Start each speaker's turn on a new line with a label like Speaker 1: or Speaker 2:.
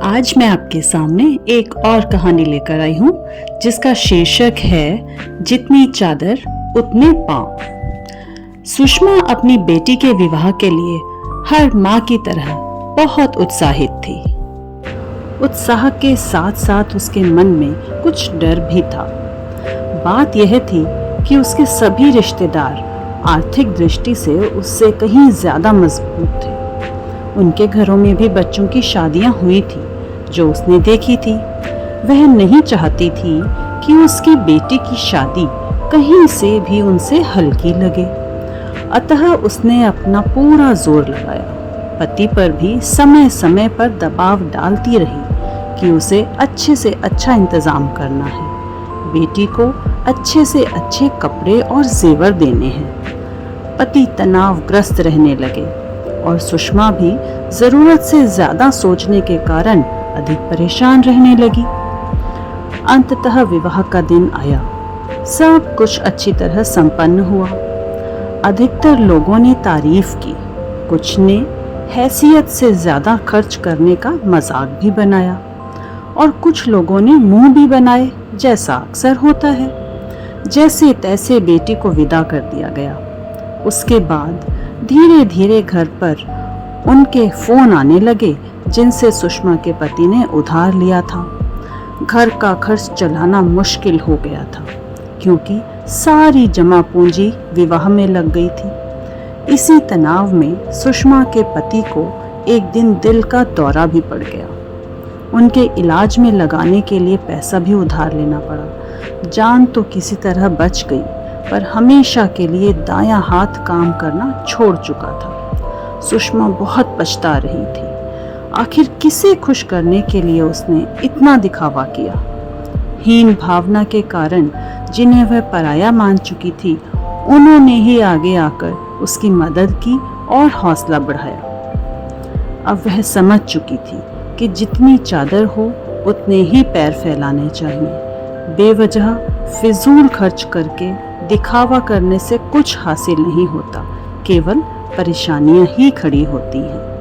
Speaker 1: आज मैं आपके सामने एक और कहानी लेकर आई हूँ जिसका शीर्षक है जितनी चादर उतने पांव। सुषमा अपनी बेटी के विवाह के लिए हर माँ की तरह बहुत उत्साहित थी। उत्साह के साथ साथ उसके मन में कुछ डर भी था। बात यह थी कि उसके सभी रिश्तेदार आर्थिक दृष्टि से उससे कहीं ज्यादा मजबूत थे। उनके घरों में भी बच्चों की शादियां हुई थी जो उसने देखी थी। वह नहीं चाहती थी कि उसकी बेटी की शादी कहीं से भी उनसे हल्की लगे। अतः उसने अपना पूरा जोर लगाया। पति पर भी समय समय पर दबाव डालती रही कि उसे अच्छे से अच्छा इंतजाम करना है, बेटी को अच्छे से अच्छे कपड़े और जेवर देने हैं। पति तनावग्रस्त रहने लगे और सुषमा भी जरूरत से ज्यादा सोचने के कारण अधिक परेशान रहने लगी। अंततः विवाह का दिन आया। सब कुछ अच्छी तरह संपन्न हुआ। अधिकतर लोगों ने तारीफ की, कुछ ने हैसियत से ज्यादा खर्च करने का मजाक भी बनाया और कुछ लोगों ने मुंह भी बनाए, जैसा अक्सर होता है। जैसे तैसे बेटी को विदा कर दिया गया। उसके बाद धीरे धीरे घर पर उनके फोन आने लगे जिनसे सुषमा के पति ने उधार लिया था। घर का खर्च चलाना मुश्किल हो गया था क्योंकि सारी जमा पूंजी विवाह में लग गई थी। इसी तनाव में सुषमा के पति को एक दिन दिल का दौरा भी पड़ गया। उनके इलाज में लगाने के लिए पैसा भी उधार लेना पड़ा। जान तो किसी तरह बच गई, पर हमेशा के लिए दायां हाथ काम करना छोड़ चुका था। सुषमा बहुत पछता रही थी। आखिर किसे खुश करने के लिए उसने इतना दिखावा किया। हीन भावना के कारण जिन्हें वह पराया मान चुकी थी, उन्होंने ही आगे आकर उसकी मदद की और हौसला बढ़ाया। अब वह समझ चुकी थी कि जितनी चादर हो उतने ही पैर फैलाने चाहिए। बेवजह फिजूल खर्च करके दिखावा करने से कुछ हासिल नहीं होता, केवल परेशानियां ही खड़ी होती हैं।